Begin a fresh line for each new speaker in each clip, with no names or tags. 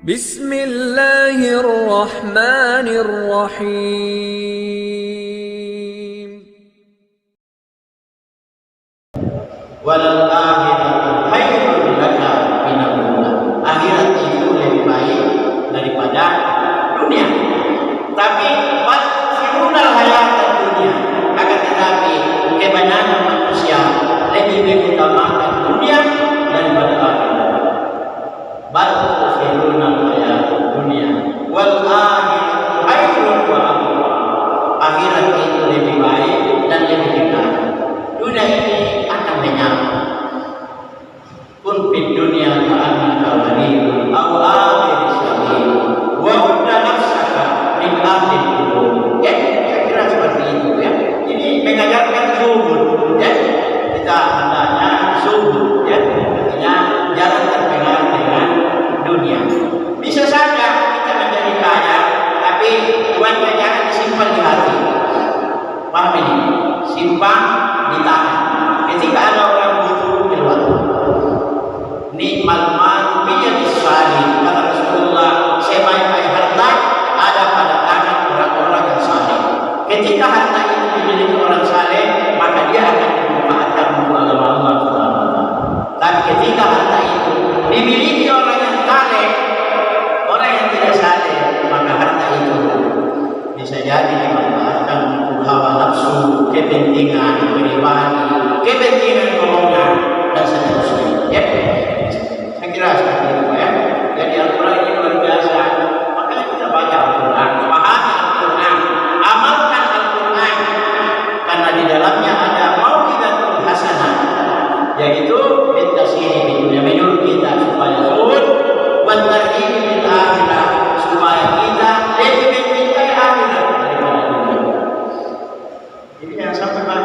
Bismillahirrahmanirrahim.
Walal akhiratu khairun laka minal ula. Akhirat itu lebih baik daripada dunia. Tapi wasfirunal hayatad dunia. Akan tetapi kebanyakan manusia lebih mengutamakan dunia daripada akhirat. Bal wasfirunal hayatad dunia wal akhiratu khairun wa abqa. Akhirat itu lebih baik dan lebih dekat. Dunia ini akan menyala. Kun fid dunya ka'annaka gharibun aw abir sabil wa udda nafsaka min ahli qubur. Ya, saya kira seperti itu ya. Ini mengajarkan zuhud ya. Kita hendaknya zuhud ya. Artinya jangan terpengaruh dengan dunia. Bisa saja kita menjadi kaya, tapi uangnya jangan disimpan di hati. Paham ini? Simpan ditahan. Ketika ada orang butuh keluar. Nikmal mal biyadis salih. Kata Rasulullah, sebaik-baik harta ada pada tangan orang-orang yang saleh. Ketika harta itu dimiliki orang saleh, maka dia akan dimanfaatkan untuk agama Allah Subhanahu wa taala. Tapi ketika harta itu dimiliki orang yang saleh, orang yang tidak saleh, maka harta itu bisa jadi dimanfaatkan untuk hawa nafsu, kepentingan pribadi, kepentingan golongan dan seterusnya. Ya, saya kira seperti itu ya. Jadi Al-Quran ini luar biasa. Makanya kita baca Al-Quran, pahami Al-Quran, amalkan Al-Quran, karena di dalamnya ada mau'izatul hasanah, yaitu bitasiri di dunia, menyuruh kita supaya zuhud, wa tarhibi bil akhirah, supaya kita lebih mencintai akhirat daripada dunia. Ini yang sampai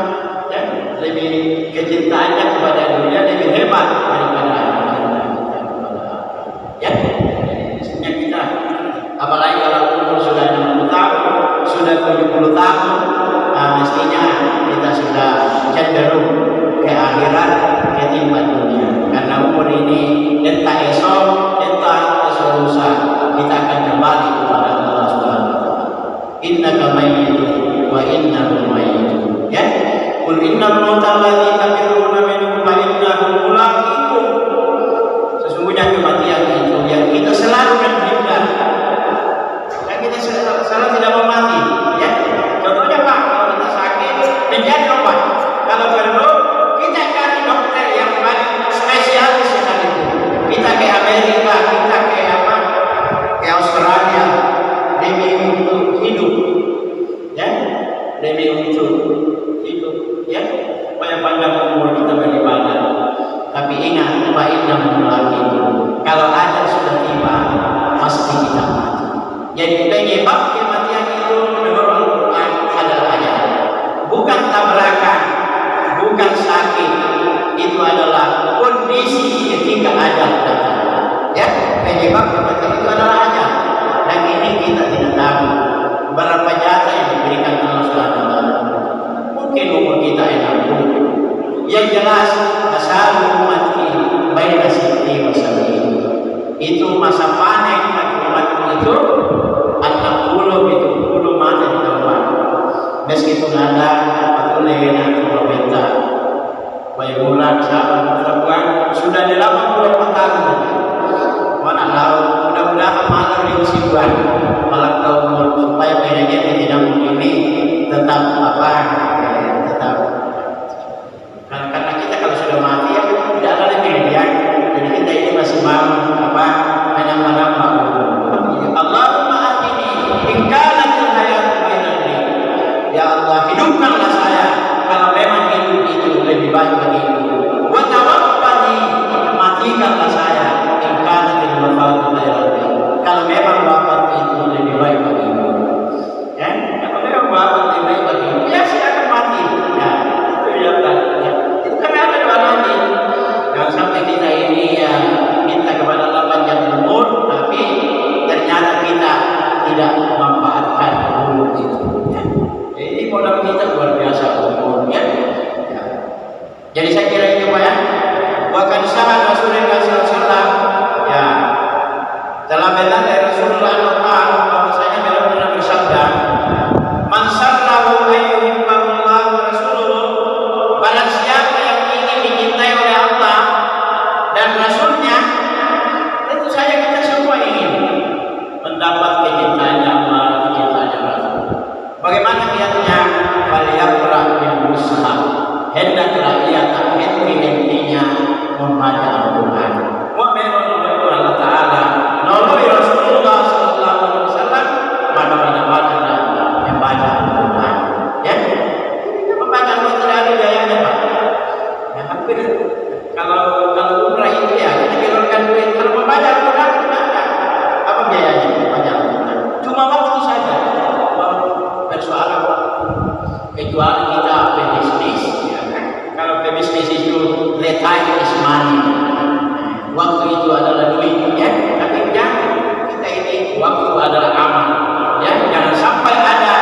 ya, lebih kecintaannya kepada dunia lebih hebat daripada ya. Misalnya kita, apalagi kalau umur sudah 60 tahun, sudah 70 tahun, mestinya kita sudah cenderung ke akhirat ketimbang dunia. Karena umur ini entah esok, entah lusa, kita akan kembali kepada Allah Subhanahu wa taala. Innaka mayyitun wa innahum mayyitun. Ya. Qul innal mauta alladzi tafirruna minhu fa innahu mulaqikum. Sesungguhnya kematian itu yang kita selalu menghindar. Dan kita selalu tidak mau mati, ya. Contohnya Pak, kalau kita sakit, mencari obat. Kalau perlu, kita cari dokter yang paling spesialis sekali. Kita ke Amerika, kita ke apa? Ke Australia demi untuk hidup. Ya, demi untuk hidup. Ya, supaya panjang umur kita beribadah. Tapi ingat, Pak Inna lagi. Kalau ajal sudah tiba, pasti kita mati. Jadi penyebab kematian itu menurut Al-Quran adalah ajal. Bukan tabrakan, bukan sakit. Itu adalah kondisi ketika ajal datang. Ya, penyebab kematian itu adalah ajal. Dan ini kita tidak tahu berapa jatah yang diberikan Allah Subhanahu wa taala. Mungkin umur kita 60. Yang jelas asal mati baina siti wa sabiin. Itu masa panen bagi umat itu 60 itu bulu mata di tempat. Meskipun ada patuleh atau pemerintah bayuran sahabat perempuan sudah 84 tahun. Mana tahu mudah-mudahan malam di musiban malam tahun supaya bedanya tidak begini tetap apa tetap karena kita kalau sudah mati ya tidak ada lagi ya. Jadi kita ini masih mau apa menambah-nambah. Allahumma atini in kanatil hayatu bainani. Ya Allah, hidupkanlah saya kalau memang hidup itu lebih baik bagiku. Wa tawaffani, matikanlah saya in kanatil wafatu bainani. Kalau memang wafat itu Dalam benar dari Rasulullah SAW, bahwasanya beliau pernah bersabda, "Man sarrahu ayyuhibbahullah wa rasuluhu." Barang siapa yang ingin dicintai oleh Allah dan Rasulnya, tentu saja kita semua ingin mendapat kecintaannya Allah, kecintaannya Rasul. Bagaimana kiatnya? Faliyaqra bil mushaf. Hendaklah ia tak henti-hentinya membaca Al-Quran. Wa menurut Allah Ta'ala noloi Rasulullah sallallahu alaihi wasallam pada mana-mana membaca Al-Quran. Ya, membaca Al-Quran tidak ada biayanya, Pak. Ya, hampir kalau umrah itu ya kita keluarkan duit. Kalau membaca Al-Quran tidak ada apa biayanya membaca Al-Quran. Cuma waktu saja. Persoalan waktu. Kecuali kita pebisnis, ya kan? Kalau pebisnis itu let time is money. Waktu itu adalah duit, ya. Tapi jangan, kita ini waktu adalah aman, ya. Jangan sampai ada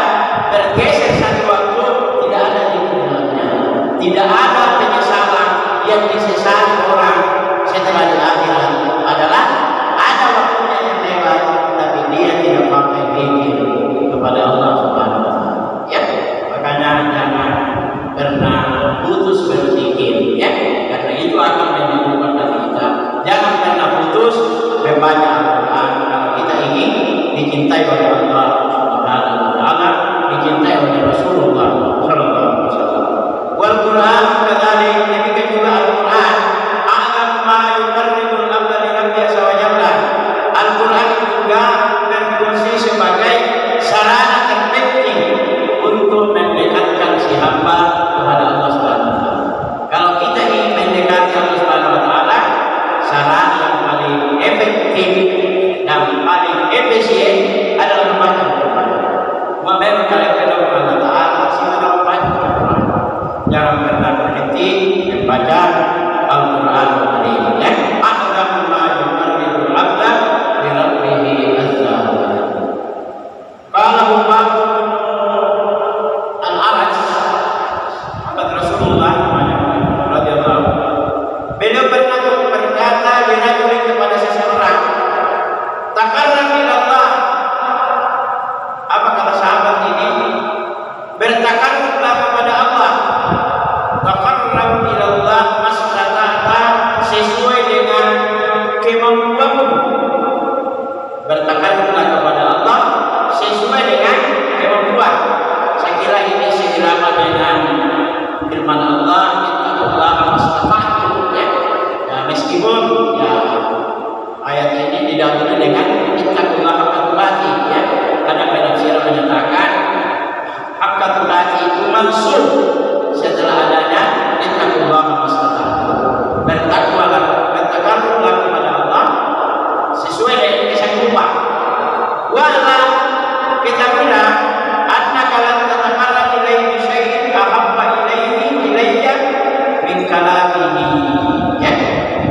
bergeser satu waktu tidak ada di dalamnya. Tidak ada penyesalan yang disesali orang setelah di akhirat. Adalah ada waktunya yang lewat, tapi dia tidak pakai pikir kepada Allah Subhanahu Wa Taala. Ya, makanya jangan pernah putus berpikir, ya. Karena itu akan menyembuhkan hati kita. Jangan pernah putus membaca Al-Quran kalau kita ingin dicintai oleh Allah Subhanahu Wa Taala, dicintai oleh Rasulullah Sallallahu Alaihi Wasallam. Wal Quran kadzalik, demikian juga Al-Quran. A'lam ma yuqarribul abda li rabbihi azza wa jalla. Al-Quran juga berfungsi sebagai sarana terpenting untuk mendekatkan si hamba kepada Allah Subhanahu Wa Taala. Kalau kita ingin mendekati Allah Subhanahu Wa Taala, sarana yang paling efektif dan paling efisien adalah membaca Al-Quran. Memang kalian kepada Allah Taala silakan membaca Al-Quran. Jangan pernah berhenti membaca Al-Quran. Ya, a'lamu ma yuqarribul 'abda li rabbih azza wa jalla. Qala Umar Al-Araj, sahabat Rasulullah radhiyallahu anhu. Beliau pernah berkata kepada seseorang, "Taqarrab ila Allah." Apa kata sahabat ini? Bertakarrublah kepada Allah. Taqarrab ila Allah mastata'ta, sesuai dengan kemampuanmu. Bertakarrublah kepada Allah sesuai dengan kemampuan. Saya kira ini seirama dengan firman Allah, "Ittaqullaha mastata'tum." Ya. Nah, meskipun ya ayat ini didahului dengan ittaqullaha haqqa tuqatih, ya. Ada penafsiran menyatakan haqqa tuqatih itu mansub setelah adanya ittaqullaha mastata'tum. Bertakwalah kepada Allah sesuai dengan kesanggupan. Wala ketahuilah annaka lan tataqarrab ilaihi bi syai'in ahabba ilayya min kalamihi, ya,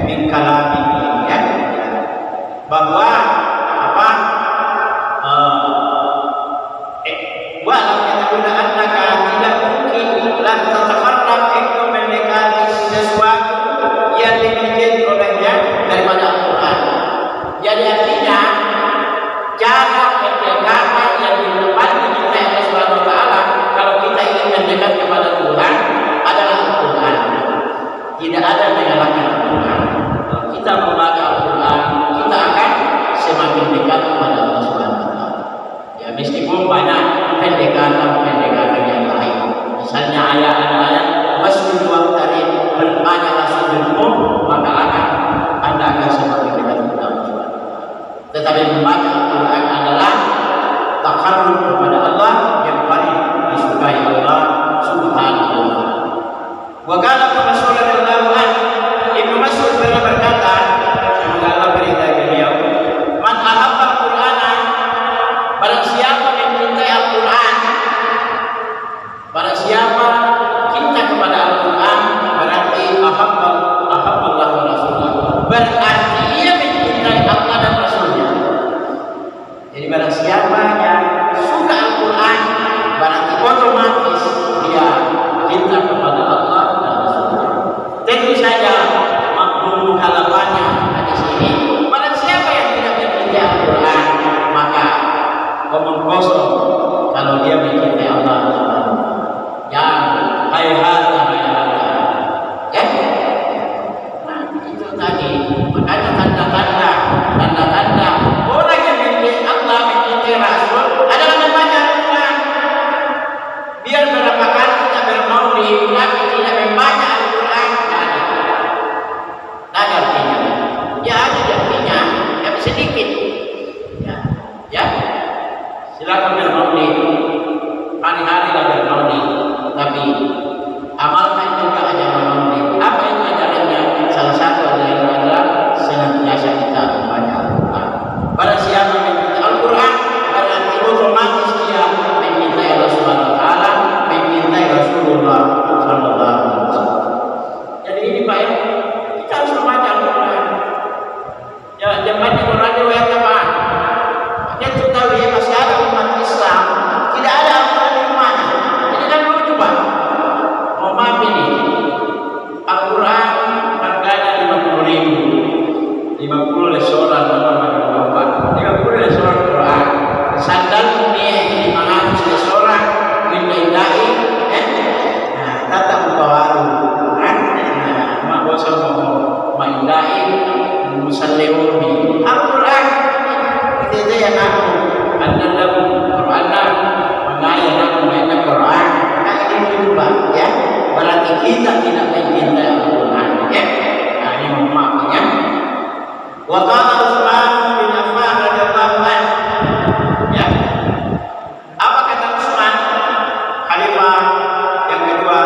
min kalamihi, ya. Bahwa apa? Wala ketahuilah annaka tidak mungkin lan tataqarrab itu mendekati sesuatu yang dibikin olehnya daripada Al-Quran. Jadi artinya cara pendekatan yang ditempat dicintai Allah Subhanahu Wa Taala kalau kita ingin mendekat kepada Tuhan adalah Al-Quran. Tidak ada menyalahkan Al-Quran. Kalau kita membaca Al-Quran, kita akan semakin dekat kepada Allah Subhanahu Wa Taala. Ya, meskipun banyak pendekatan yang lain. Misalnya ayat-ayat wasjud waqtarib, berbanyaklah sujudmu maka Anda akan semakin dekat kepada Allah Subhanahu Wa Taala. Tetapi membaca Al-Quran adalah takarrub kepada Allah yang paling disukai Allah Subhanahu wa Ta'ala. Wa qala Ibnu Mas'ud radhiyallahu anhu, Ibnu Mas'ud pernah berkata, semoga Allah beridha beliau, "Man ahabba al-Qur'ana," barang siapa yang mencintai Al-Quran, barang siapa cinta kepada Al-Quran, berarti ahabballah wa Rasulullah, berarti ia mencintai Allah dan Rasulnya. Jadi barang siapa yang suka Al-Quran, silakan bermaulid, hari-hari lah bermaulid, tapi amalkan juga ajaran maulid. Apa itu ajarannya? Salah satu adalah senantiasa kita membaca Al-Quran. Barang siapa mencintai Al-Quran, berarti otomatis dia mencintai Allah Subhanahu Wa Taala, mencintai Rasulullah Sallallahu Alaihi Wasallam. Jadi ini Pak ya, kita harus membaca Al-Quran. Ya, jangan Al-Quran itu yang apa? Dia tahu ya masih ada umat Islam tidak ada Al-Quran di rumahnya. Ini kan lucu Pak. Mohon maaf ini, Al-Quran harganya 50.000, 50 oleh seorang bapak, 50 oleh seorang Quran. Sandal ini 500 oleh seorang Windai, tatap muka baru. Mak bosan mau Windai, Musallihuni. Al-Quran itu yang aku anda dalam Quran mengayak aku main Quran. Nah ini juga ya. Berarti kita tidak mencintai Al-Quran ya. Nah ini maafnya. Wa qala Utsman bin Affan radhiyallahu anhu ya. Apa kata Utsman? Khalifah yang kedua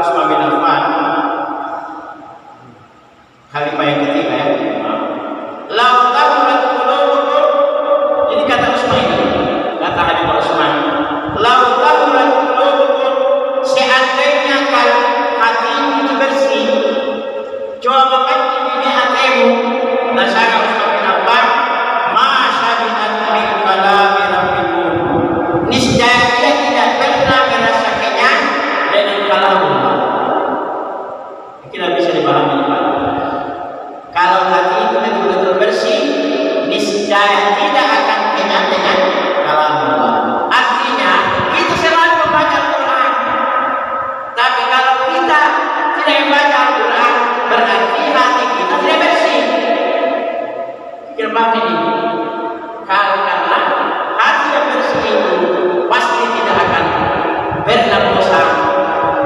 Utsman bin Affan. Khalifah yang ketiga ya. Lau tahurat qulubukum, ini kata Utsman ini. Kata Khalifah Utsman, lau tahurat qulubukum, seandainya kalau hati itu bersih, coba pakai ini hatimu. Nasara Utsman bin Affan, masyabihat min kalami rabbikum. Niscaya dia tidak pernah merasa kenyang dengan kalam Allah. Kira bisa dipahami Pak. Kalau hati itu betul-betul bersih, niscaya tidak akan kenyang dengan kalam Allah. Artinya kita selalu membaca Al-Quran. Tapi kalau kita tidak membaca Al-Quran, berarti hati kita tidak bersih. Kirpah ini, karena hati yang bersih itu pasti tidak akan pernah bosan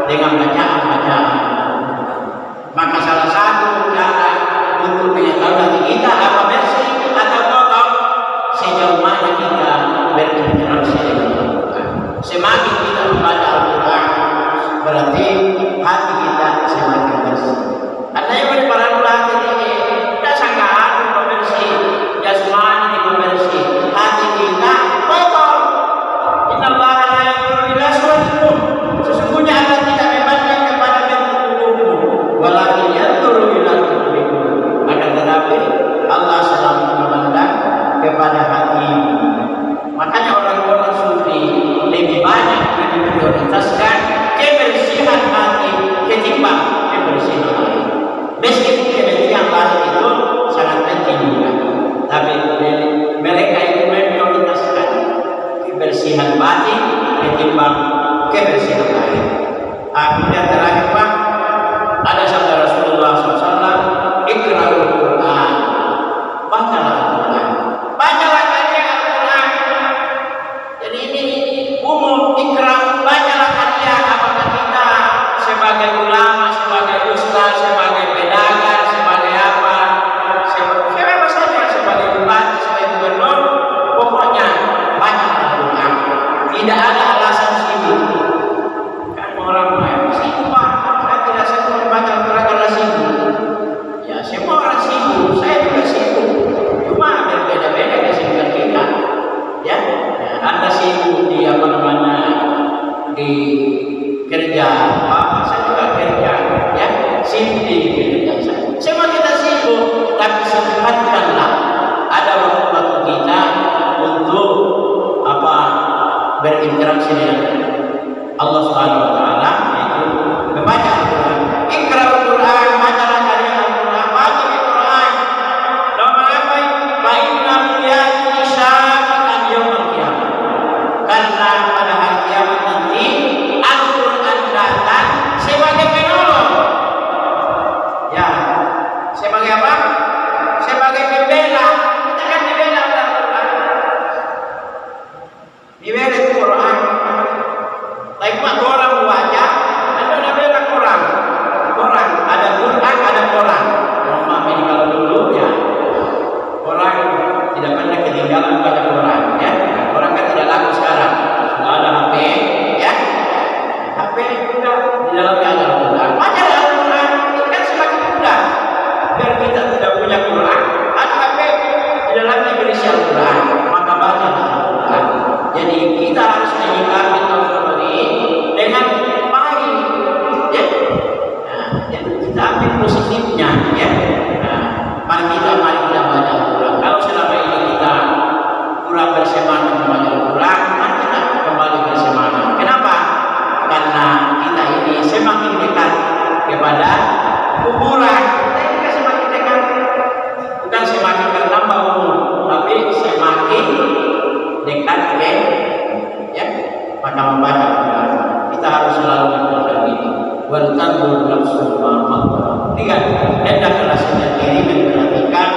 dengan bacaan-bacaan. Maka salah satu cara untuk mengetahui hati kita apa bersih atau kotor, sejauh mana kita berinteraksi dengan Al-Quran. Semakin kita membaca Al-Quran, berarti hati kita semakin bersih. Karena yang para ulama ini tidak sangat bersih, jasmani ini bersih, hati kita kotor. Innallaha la yanzuru ila suwarikum. Sesungguhnya Allah tidak memandang kepada bentuk tubuhmu, walakin yanzuru ila qulubikum. Akan tetapi Allah selalu memandang kepada hati. Makanya orang-orang sufi lebih banyak memprioritaskan kebersihan hati ketimbang kebersihan lahir. Meskipun kebersihan lahir itu sangat penting juga, tapi mereka itu memprioritaskan kebersihan batin ketimbang kebersihan lahir. Kemudian terakhir Pak, ada sabda Rasulullah SAW, Iqra'ul Quran, bacalah Al-Quran, bacalah kalian Al-Quran. Jadi ini umum, Iqra', bacalah kalian. Apakah kita sebagai ulama, sebagai ustaz, sebagai pedagang, sebagai apa, sebagai saja, sebagai bupati, sebagai gubernur, pokoknya bacalah Al-Quran. Tidak ada alasan sibuk. Kan orang sibuk Pak, saya tidak sibuk membaca Al-Quran karena sibuk. Ya semua orang sibuk, saya juga sibuk. Cuma berbeda-beda kesibukan kita. Ya, Anda sibuk di apa namanya, di kerja, saya juga kerja. Ya, sibuk di kerja saya. Semua kita sibuk, tapi sempatkanlah ada waktu-waktu kita untuk apa, berinteraksi dengan Allah Subhanahu Wa Taala, yaitu membaca Al-Quran. Iqra'ul Quran, bacalah kalian Al-Quran, baca Al-Quran. Nomor apa? Fa'innahu ya'ti syafi'an yaumil qiyamah. Karena pada hari kiamat nanti Al-Quran datang sebagai penolong. Ya, sebagai apa? Sebagai pembela. Kita kan dibela oleh Al-Quran. Dibela itu Quran. Tapi orang buat harus menyikapi tahun ini dengan baik, ya. Nah, jadi kita ambil positifnya, ya. Nah, mari kita banyak kurang. Kalau selama ini kita kurang bersemangat banyak kurang, mari kita kembali bersemangat. Kenapa? Karena kita ini semakin dekat kepada kuburan. Kita ini semakin dekat, bukan semakin bertambah umur, tapi semakin dekat ke, ya. Maka membaca Quran kita harus selalu melakukan ini. Wal tanzur nafsun ma qaddamat. Lihat, hendaklah setiap diri memperhatikan